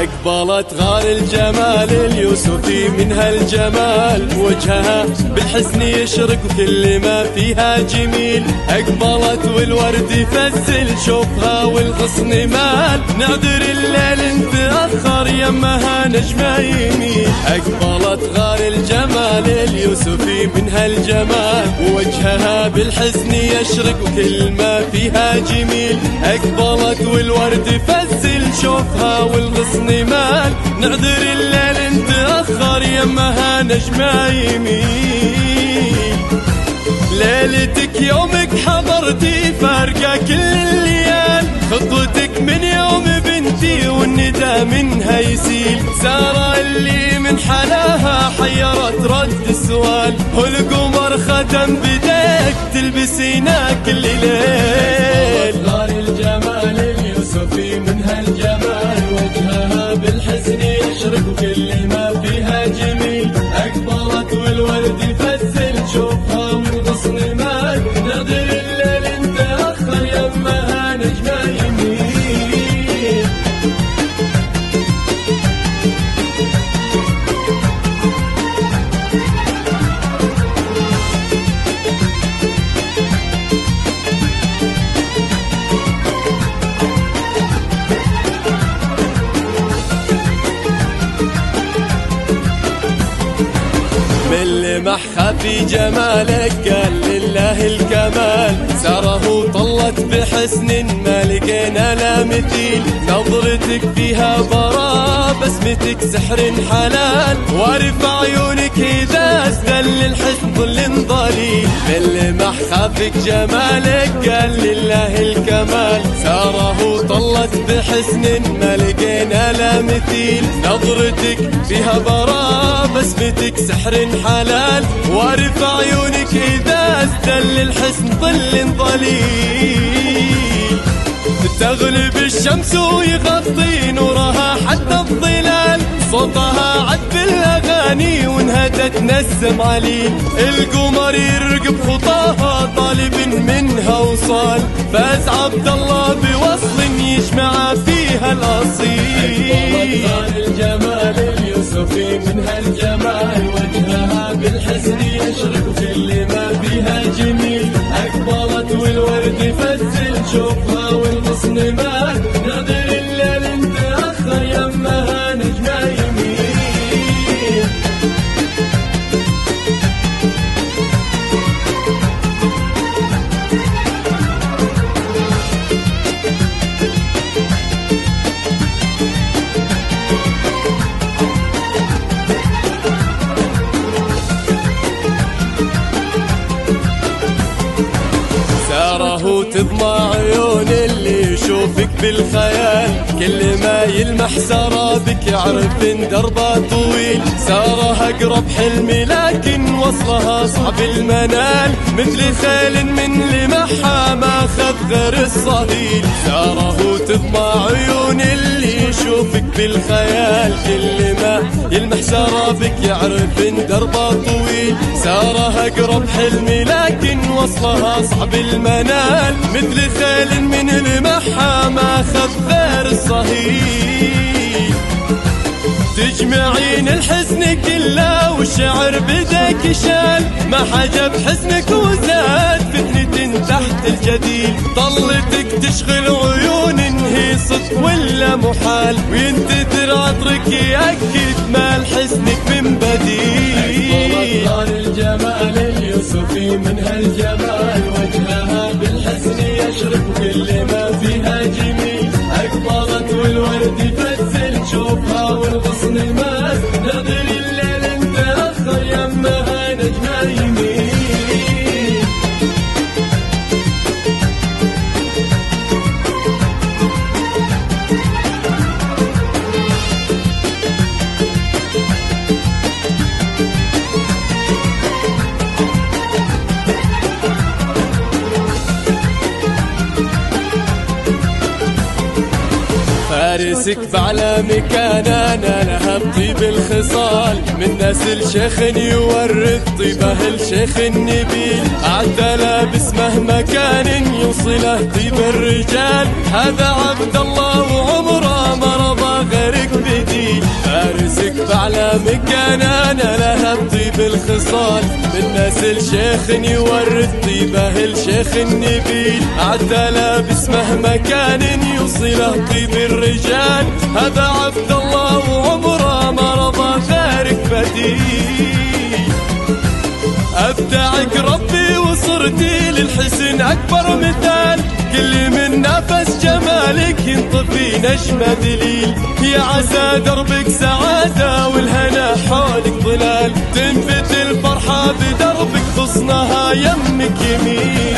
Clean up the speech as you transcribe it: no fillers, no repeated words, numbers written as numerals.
أقبلت غار الجمال اليوسفي من هالجمال، وجهها بالحسن يشرق وكل ما فيها جميل. أقبلت والورد يفزل شوفها والغصن مال، نعذر الليل نتأخر يمها نجمة يميل. أقبلت غار الجمال اليوسفي من هالجمال، وجهها بالحزن يشرق وكل ما فيها جميل. أقبلت والورد يفزل شوفها والغصن مال، نعذر الليل نتأخر يمها نجمة يميل. ليلتك يومك حضرتي فارقة كل الليال، خطوتك من يوم بنتي والندى منها يسيل. سارة اللي من حلاها حيرت رد السؤال، والقمر ختم بديك تلبسينا كل ليل. غار الجمال اليوسفي من هالجمال، وجهها بالحسن يشرق وكل ما فيها جميل. أقبلت والورد يفزل شوفها والغصن مال، نعذر الليل نتأخر يمها نجمة يميل. باللمح خفي جمالك قال لله الكمال، ساره طلت بحسن ما لقينا لا مثيل. نظرتك فيها براء بسمتك سحر حلال، وارف عيونك إذا استل الحسن ظل ضليل. باللمح خافك جمالك قال لله الكمال، ساره طلت بحسن ما لقينا لا مثيل. نظرتك فيها براء بسمتك سحر حلال، وارف عيونك إذا استل الحسن ظل ضليل. تغلب الشمس ويغطي نورها حتى الظلال، صوتها عذب الأغاني وانهدت نسم عليل. القمر يرقب خطاها طالب منها وصال، فاز عبد الله بوصل يجمع فيها الأصيل. غار الجمال اليوسفي من هالجمال، وجهها بالحسن يشرق كل ما فيها جميل. أقبلت والورد يفزل شوفها والغصن مال، نعذر الليل نتأخر يمها نجمة يميل. ساره تضمع عيون اللي يشوفك بالخيال، كل ما يلمح سرابك يعرف ان دربها طويل. ساره اقرب حلمي لكن وصلها صعب المنال، مثل خيل من لمحها ما خذ غير الصهيل. ساره تضمع عيون اللي يشوفك بالخيال، كل ما يلمح سرابك يعرف ان دربها طويل. ساره اقرب حلمي لكن وصلها صعب المنال، مثل خيل من لمحها ما خذ غير الصهيل. تجمعين الحزن كله والشعر بدك شال، ما حجب حزنك وزاد فتنة تحت الجديل. طلتك تشغل عيون هي صدق ولا محال، وينتثر عطرك يأكد ما حزنك من بديل. غار الجمال اليوسفي من هالجمال، وجهها بالحسن يشرق كل ما فيها جميل. أقبلت والورد يفزل شوفها والغصن مال، نعذر الليل نتأخر يمها نجمة يميل. فارسك بعلى مكاننا لها بطيب الخصال، من نسل شيخ يورث طيبه الشيخ النبيل. اعتلى باسمه مكان يوصله طيب الرجال، هذا عبد الله وعمره ما رضى غيرك بديل. فارسك بعلى مكان انا لها بطيب الخصال، من نسل شيخ يورث طيبه الشيخ النبيل. عدل باسمه مكان يوصله طيب الرجال، هذا عبد الله وعمره ما رضى غيرك بديل. أبدعك ربي وصرتي للحسن أكبر مثال، كل من نفس جمالك ينطفي نجمة دليل. يا عسى دربك سعادة والهنا حولك ظلال، تنبت الفرحة بدربك غصنها يمك يمين.